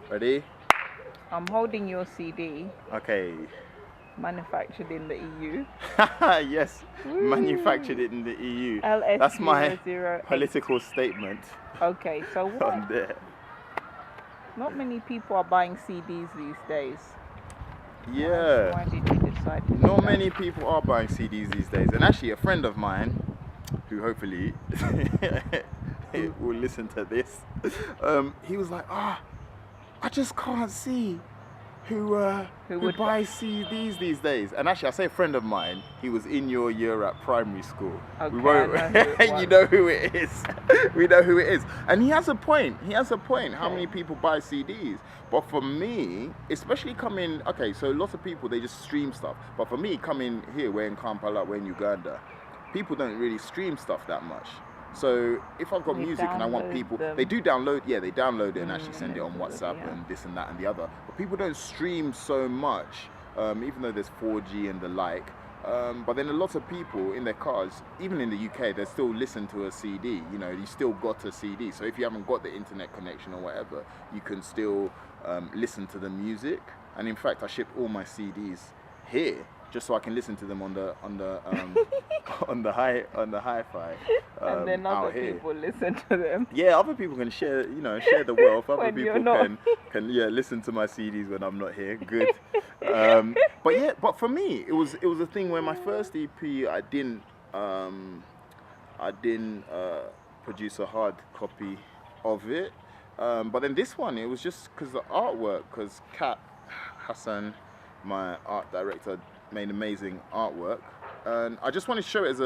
Ready? I'm holding your CD, Okay. manufactured in the EU. Yes, manufactured in the EU. LS That's my 008. political statement Okay, so on what? there. Not many people are buying CDs these days. Yeah. Why did you decide to do Not that? many people are buying CDs these days. And actually, a friend of mine, who hopefully will listen to this, he was like, I just can't see who would buys CDs these days. And actually, I say a friend of mine, he was in your year at primary school. Okay, We won't, I know who it was. you know who it is. We know who it is. And he has a point. He has a point. How Okay. many people buy CDs? But for me, especially coming, okay, so lots of people, they just stream stuff. But for me, coming here, we're in Kampala, we're in Uganda, people don't really stream stuff that much. So if I've got They music and I want download people, them. they do download, yeah, they download it and actually send it on download it, WhatsApp yeah. and this and that and the other. But people don't stream so much, even though there's 4G and the like. But then a lot of people in their cars, even in the UK, they still listen to a CD. You know, you still got a CD. So if you haven't got the internet connection or whatever, you can still listen to the music. And in fact, I ship all my CDs here just so I can listen to them on the on the hi-fi. And then other out here. people listen to them. Yeah, other people can share the wealth. Other When people you're not. can listen to my CDs when I'm not here. Good. But for me, it was a thing where my first EP, I didn't produce a hard copy of it. But then this one, it was just because the artwork, because Kat Hassan, my art director, made amazing artwork, and I just wanted to show it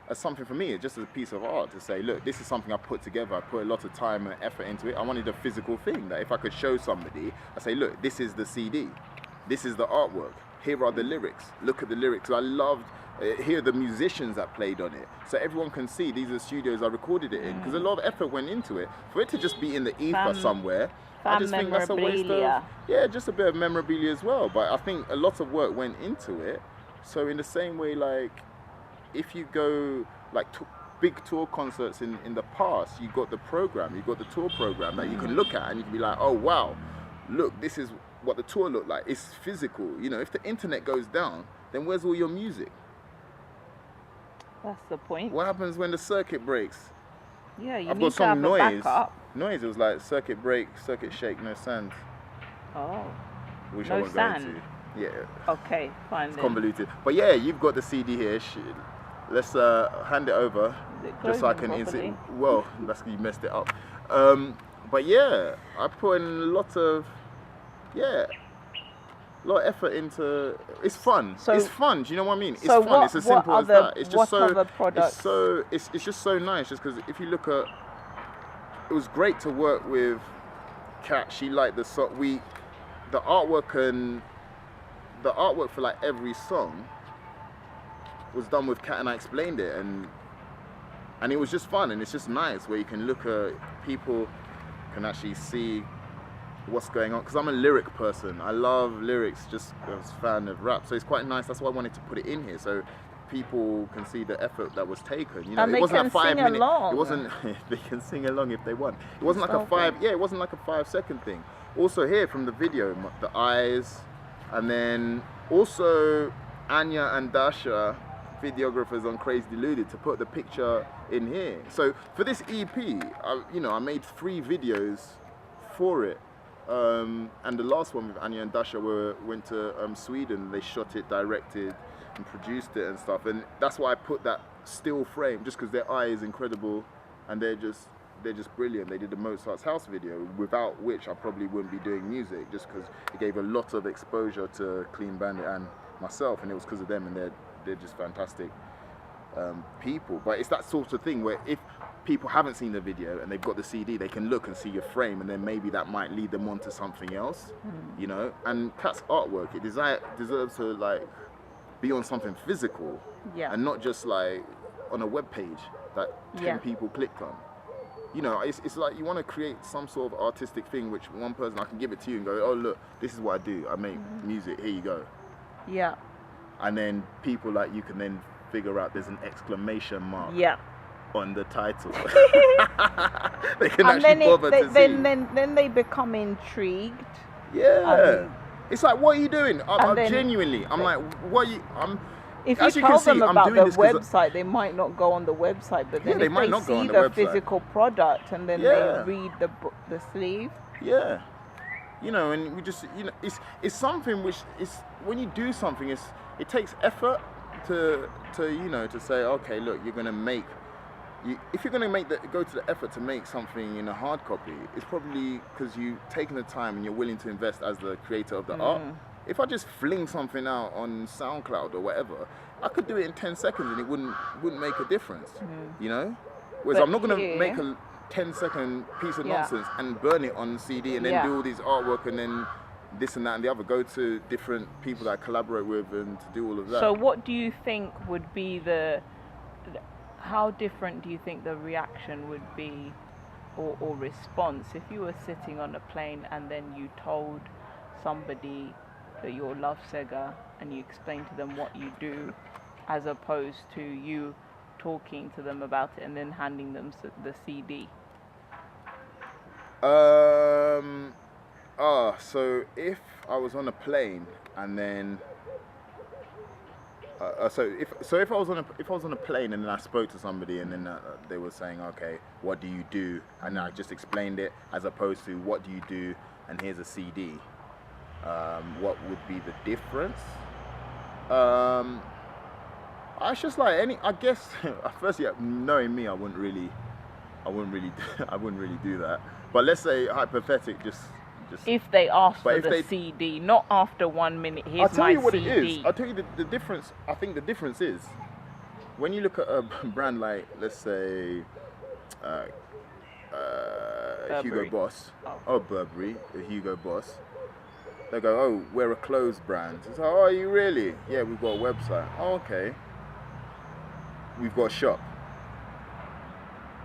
as something for me, just as a piece of art, to say, look, this is something I put together. I put a lot of time and effort into it. I wanted a physical thing that if I could show somebody, I say, look, this is the CD, this is the artwork, here are the lyrics, look at the lyrics. I loved here are the musicians that played on it, so everyone can see these are the studios I recorded it in, because a lot of effort went into it. For it to just be in the ether somewhere, I just think that's a waste of, just a bit of memorabilia as well. But I think a lot of work went into it. So in the same way, like if you go like big tour concerts in the past, you got the program, you got the tour program that you can look at and you can be like, oh wow, look, this is what the tour looked like. It's physical. You know, if the internet goes down, then where's all your music? That's the point. What happens when the circuit breaks? Yeah, you I've need got to have some a noise. backup. Noise. It was like circuit break, circuit shake, no sand. Oh. Which No I won't sand. go into. Yeah. Okay, fine It's then. convoluted. But yeah, you've got the CD here. Let's hand it over, Is it just so I closing can insert. properly? Well, that's you messed it up. But yeah, I put in a lot of effort into. It's fun. So- it's fun. Do you know what I mean? It's So fun. what- It's as what simple as other- that. It's just what so. other products? It's just so nice. Just because if you look at, it was great to work with Kat. She liked the song. The artwork for like every song was done with Kat, and I explained it, and it was just fun, and it's just nice where you can look at people can actually see what's going on, because I'm a lyric person. I love lyrics, just as a fan of rap, so it's quite nice. That's why I wanted to put it in here, so people can see the effort that was taken. You know, And it they wasn't can a 5 sing minute. along. It wasn't. They can sing along if they want. It wasn't like a Okay. 5. Yeah, it wasn't like a 5-second thing. Also here from the video, the eyes, and then also Anya and Dasha, videographers on Crazy Deluded, to put the picture in here. So for this EP, I made 3 videos for it. And the last one with Anya and Dasha went to Sweden. They shot it, directed, and produced it and stuff. And that's why I put that still frame, just because their eye is incredible, and they're just brilliant. They did the Mozart's House video, without which I probably wouldn't be doing music, just because it gave a lot of exposure to Clean Bandit and myself, and it was because of them, and they're just fantastic people. But it's that sort of thing where if people haven't seen the video and they've got the CD, they can look and see your frame, and then maybe that might lead them on to something else, you know. And Kat's artwork, it deserves to like be on something physical, and not just like on a web page that 10 people clicked on. You know, it's like you want to create some sort of artistic thing which one person, I can give it to you and go, oh look, this is what I do, I make music, here you go. Yeah. And then people like you can then figure out there's an exclamation mark. Yeah. Undertitled. They can And actually then bother to see. then they become intrigued. Yeah. It's like, what are you doing? And I'm then- genuinely, I'm like, what are you, If you as you tell can see, them I'm about doing the this 'cause website, they might not go on the website. But then they if might they not go on see the the website. physical product and then Yeah. they read the sleeve, Yeah, you know, and we just, you know, it's something which is, when you do something, it takes effort to you know, to say, okay, look, you're gonna make, if you're gonna go to the effort to make something in a hard copy, it's probably because you've taken the time and you're willing to invest as the creator of the art. If I just fling something out on SoundCloud or whatever, I could do it in 10 seconds and it wouldn't make a difference, you know. Whereas But I'm not gonna here- make a 10-second piece of Yeah. nonsense and burn it on CD and then Yeah. do all these artwork and then this and that and the other, go to different people that I collaborate with and to do all of that. So what do you think would be how different do you think the reaction would be or response if you were sitting on a plane and then you told somebody that you love Ssega and you explained to them what you do, as opposed to you talking to them about it and then handing them the CD? So if I was on a plane and then if I was on a plane and then I spoke to somebody and then they were saying, okay, what do you do? And I just explained it, as opposed to what do you do and here's a CD. What would be the difference? I just like I guess firstly, knowing me, I wouldn't really do that. But let's say hypothetic, just If they ask But for if the they- CD, not after 1 minute, I'll here's tell my you what CD. it is. I'll tell you the difference. I think the difference is when you look at a brand like, let's say, Hugo Burberry. Boss, Oh. or Burberry, Hugo Boss. They go, oh, we're a clothes brand. It's like, oh, are you really? Yeah, we've got a website. Oh, okay. We've got a shop.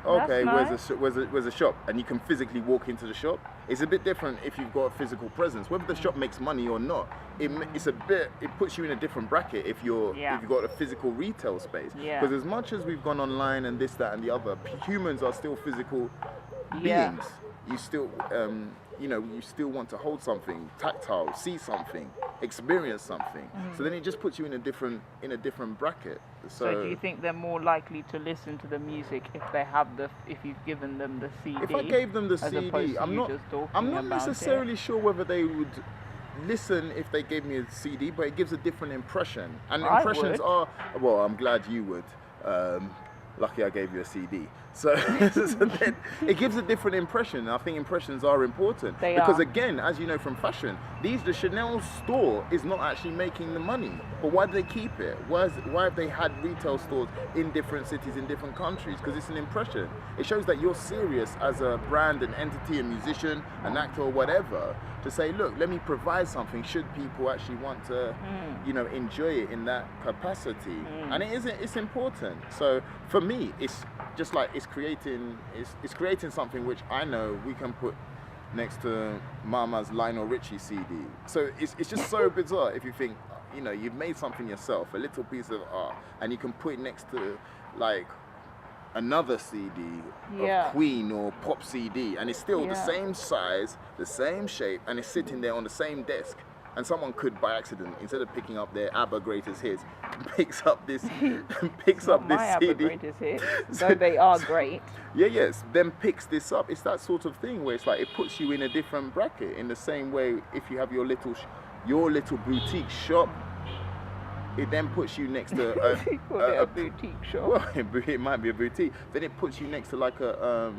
Okay, That's nice. where's a shop? And you can physically walk into the shop. It's a bit different if you've got a physical presence. Whether the shop makes money or not, it puts you in a different bracket if you've got a physical retail space. Yeah. Because as much as we've gone online and this, that, and the other, humans are still physical Yeah. beings. You still, you still want to hold something, tactile, see something, experience something. So then it just puts you in a different bracket. So do you think they're more likely to listen to the music if you've given them the CD? If I gave them the as opposed CD, to I'm you not just talking about necessarily sure whether they would listen if they gave me a CD, but it gives a different impression. And I impressions would. are, well, I'm glad you would. Lucky I gave you a CD. So then it gives a different impression. I think impressions are important. They because are. again, as you know from fashion, the Chanel store is not actually making the money. But why do they keep it? Why have they had retail stores in different cities, in different countries? Because it's an impression. It shows that you're serious as a brand, an entity, a musician, an actor or whatever, to say, look, let me provide something should people actually want to, enjoy it in that capacity. And it's important. So for me, it's just like it's creating something which I know we can put next to Mama's Lionel Richie CD. So it's just so bizarre if you think, you've made something yourself, a little piece of art, and you can put it next to like another CD of Queen or pop CD, and it's still the same size, the same shape, and it's sitting there on the same desk. And someone could, by accident, instead of picking up their ABBA greatest hits, picks up this My ABBA CD. greatest hits, though they are great. Then picks this up. It's that sort of thing where it's like it puts you in a different bracket. In the same way, if you have your little boutique shop, it then puts you next to a boutique shop. Well, it might be a boutique. Then it puts you next to like a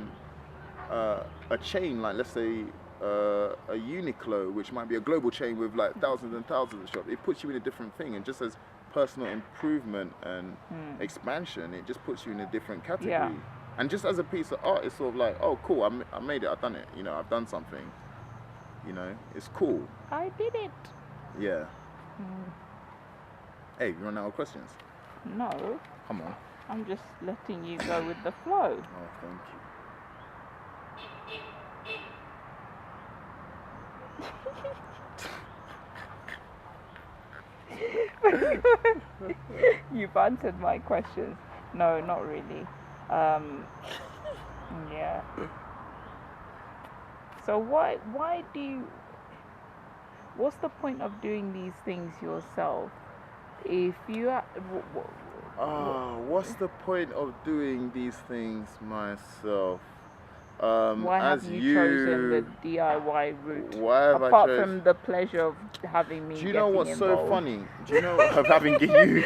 chain, like let's say a Uniqlo, which might be a global chain with like thousands and thousands of shops. It puts you in a different thing, and just as personal improvement and expansion, it just puts you in a different category. Yeah. And just as a piece of art, it's sort of like, oh, cool, I made it, I've done it. I've done something. It's cool. I did it. Yeah. Hey, you run out of questions? No, Come on. I'm just letting you go with the flow. Oh, thank you. You've answered my questions. No, not really. Um, yeah. So why do you? What's the point of doing these things yourself if you? What's the point of doing these things myself? Why have As you chosen the DIY route? Why have I Apart chose? from the pleasure of having me Do you getting know what's involved. so funny? Do you know of having you?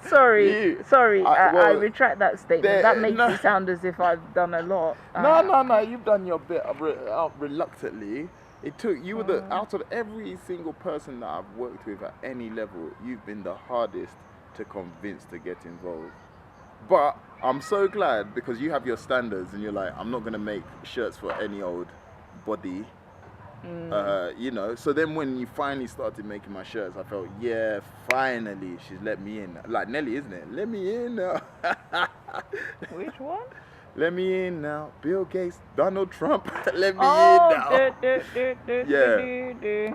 Sorry, I well, retract that statement. That makes it sound as if I've done a lot. No. You've done your bit reluctantly. It took you were the out of every single person that I've worked with at any level. You've been the hardest to convince to get involved. But I'm so glad because you have your standards and you're like, I'm not gonna make shirts for any old body. You know, so then when you finally started making my shirts, I felt, yeah, finally she's let me in. Like Nelly, isn't it? Let me in now. Which one? Let me in now. Bill Gates, Donald Trump, let me in now. Yeah.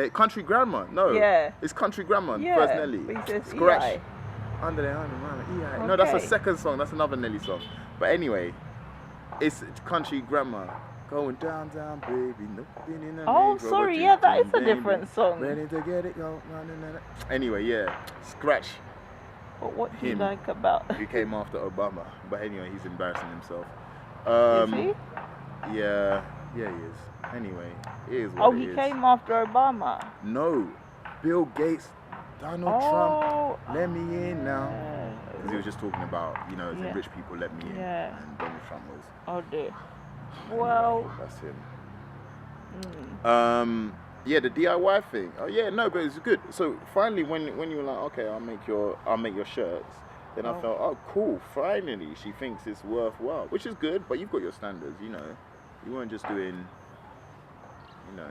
Country Grammar. No. Yeah. It's Country Grammar. Yeah. First Nelly. But he says Scratch. EI. Under the EI. Okay. No, that's a second song. That's another Nelly song. But anyway, it's Country Grammar. Going down, baby. Nothing in the Oh, sorry. Yeah, that is a different song. Ready to get it going. Anyway, yeah. Scratch. But what do you like about? He came after Obama. But anyway, he's embarrassing himself. Is he? Yeah, he is. Anyway, it is what he came after Obama? No. Bill Gates, Donald Trump, let me in now. Because he was just talking about, you know, as in rich people let me in. Yeah. And Donald Trump was. Oh dear. Well. That's him. Yeah, the DIY thing. Oh yeah, no, but it's good. So finally, when you were like, okay, I'll make your shirts. Then I felt, oh cool, finally she thinks it's worthwhile, which is good. But you've got your standards, you know. You weren't just doing, you know,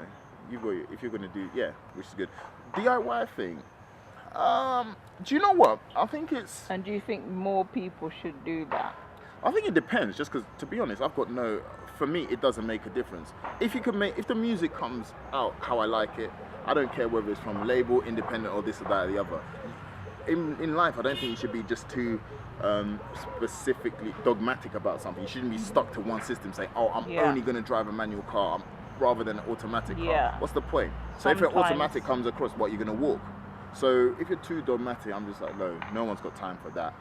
if you're gonna do, which is good. DIY thing. Do you know what? I think it's. And do you think more people should do that? I think it depends. Just because, to be honest, for me, it doesn't make a difference. If the music comes out how I like it, I don't care whether it's from label, independent, or this or that or the other. In life, I don't think you should be just too specifically dogmatic about something. You shouldn't be stuck to one system, saying, "Oh, I'm only going to drive a manual car rather than an automatic car." What's the point? So if an automatic comes across, what, you're going to walk? So if you're too dogmatic, I'm just like, no one's got time for that.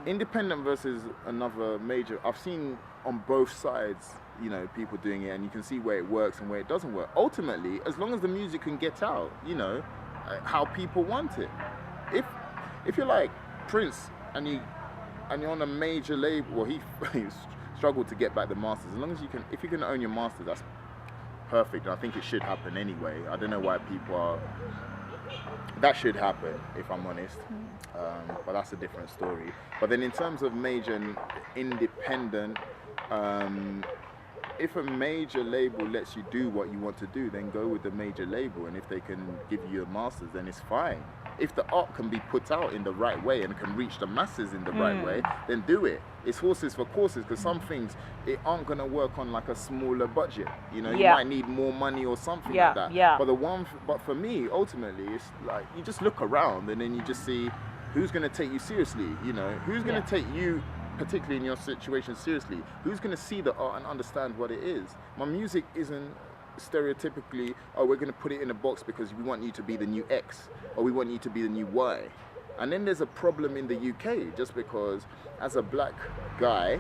Independent versus another major, I've seen on both sides, you know, people doing it, and you can see where it works and where it doesn't work. Ultimately, as long as the music can get out, you know, how people want it. If you're like Prince and you're on a major label, well, he struggled to get back the masters. As long as if you can own your masters, that's perfect. And I think it should happen anyway. I don't know why people are. That should happen, if I'm honest, but that's a different story. But then in terms of major and independent, if a major label lets you do what you want to do, then go with the major label. And if they can give you a masters, then it's fine. If the art can be put out in the right way and can reach the masses in the right way, then do it. It's horses for courses, because some things, it aren't going to work on like a smaller budget. You know, you might need more money or something like that. Yeah. But for me, ultimately, it's like you just look around and then you just see who's going to take you seriously. You know, who's going to take you, particularly in your situation, seriously. Who's going to see the art and understand what it is. My music isn't stereotypically, oh, we're going to put it in a box because we want you to be the new X or we want you to be the new Y. And then there's a problem in the UK, just because as a black guy,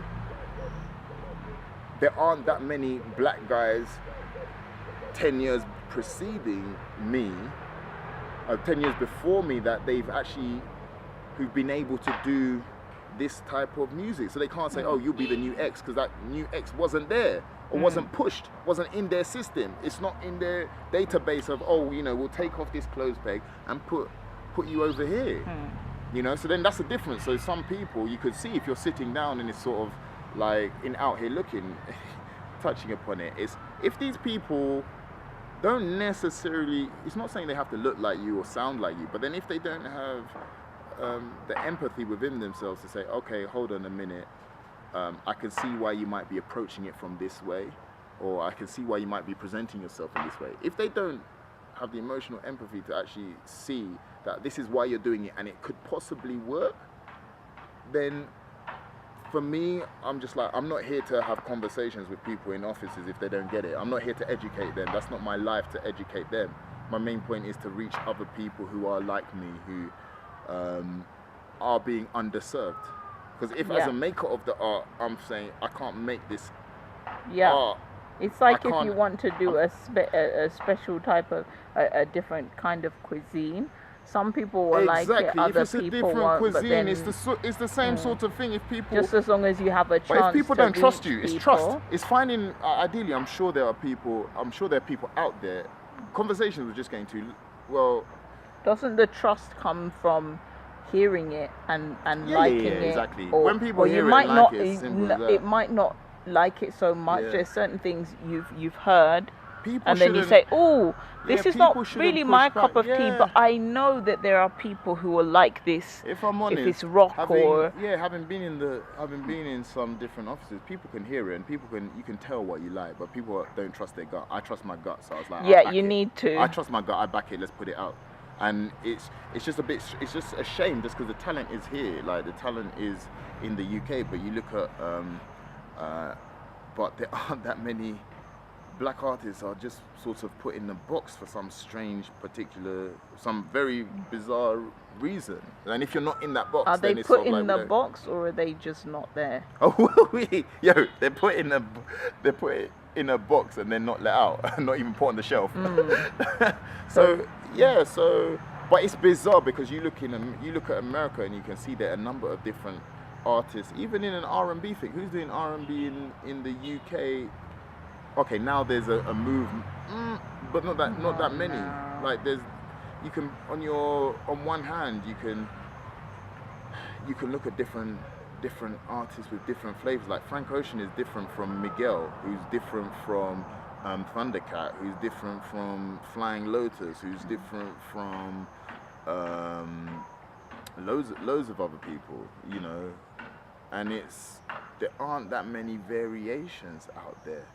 there aren't that many black guys 10 years preceding me, or 10 years before me, that who've been able to do this type of music. So they can't say, oh, you'll be the new X, because that new X wasn't there, or wasn't pushed, wasn't in their system. It's not in their database of, oh, you know, we'll take off this clothes peg and put you over here. You know, so then that's the difference. So some people, you could see if you're sitting down and it's sort of like out here looking, touching upon it, is if these people don't necessarily, it's not saying they have to look like you or sound like you, but then if they don't have the empathy within themselves to say, okay, hold on a minute, I can see why you might be approaching it from this way, or I can see why you might be presenting yourself in this way. If they don't have the emotional empathy to actually see that this is why you're doing it and it could possibly work, then for me, I'm just like, I'm not here to have conversations with people in offices if they don't get it. I'm not here to educate them. That's not my life to educate them. My main point is to reach other people who are like me, who are being underserved. Because if as a maker of the art, I'm saying I can't make this art. It's like if you want to do a special type of, a different kind of cuisine. Some people will like it, other people won't. Cuisine, it's the same sort of thing. If people, just as long as you have a chance. But if people don't trust you, it's people. trust. It's finding. Ideally, I'm sure there are people out there. Conversations are just going to, well. Doesn't the trust come from hearing it and liking it? Exactly. Or, when people hear it, like it, it's simple as that. It might not like it so much. There's certain things you've heard. People and then you say, "Oh, this is not really my cup of tea," but I know that there are people who will like this. If I'm honest, if it's rock having been in some different offices, people can hear it and you can tell what you like, but people don't trust their gut. I trust my gut, so I was like, you need to. I trust my gut. I back it. Let's put it out. And it's just a shame just because the talent is here. Like the talent is in the UK, but you look at, but there aren't that many. Black artists are just sort of put in the box for some some very bizarre reason. And if you're not in that box, are they then it's put sort of in the box, or are they just not there? They're put in a box and then not let out, not even put on the shelf. But it's bizarre because you look at America and you can see there are a number of different artists, even in an R&B thing. Who's doing R&B in the UK? Okay, now there's a move, but not that many. Like on one hand you can look at different artists with different flavors. Like Frank Ocean is different from Miguel, who's different from Thundercat, who's different from Flying Lotus, who's different from loads of other people, you know. And there aren't that many variations out there,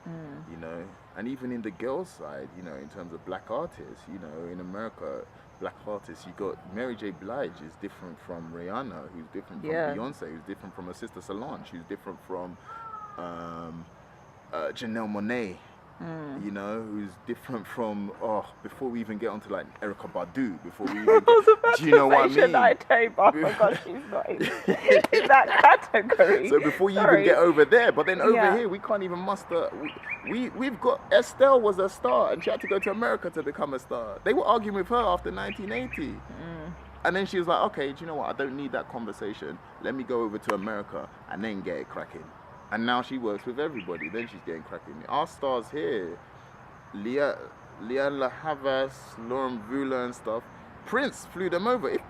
you know. And even in the girls' side, you know, in terms of black artists, you know, in America, black artists, you got Mary J. Blige is different from Rihanna, who's different from Beyonce, who's different from her sister Solange, who's different from Janelle Monáe. You know, who's different from before we even get onto like Erykah Badu, before we even do you know what I mean? I tell you, but oh my gosh, she's not in that category. So before you even get over there, but then over here we can't even muster. We've got Estelle was a star and she had to go to America to become a star. They were arguing with her after 1980. And then she was like, okay, do you know what? I don't need that conversation. Let me go over to America and then get it cracking. And now she works with everybody. Then she's getting cracking. Our stars here, Leanne La Havas, Lauren Vula and stuff. Prince flew them over. If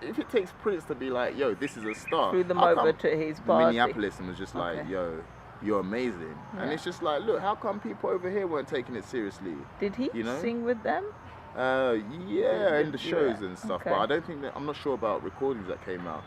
it takes Prince to be like, yo, this is a star. Flew them over to his party. Minneapolis and was just like, yo, you're amazing. And it's just like, look, how come people over here weren't taking it seriously? Did he sing with them? In the shows and stuff. But I don't think I'm not sure about recordings that came out.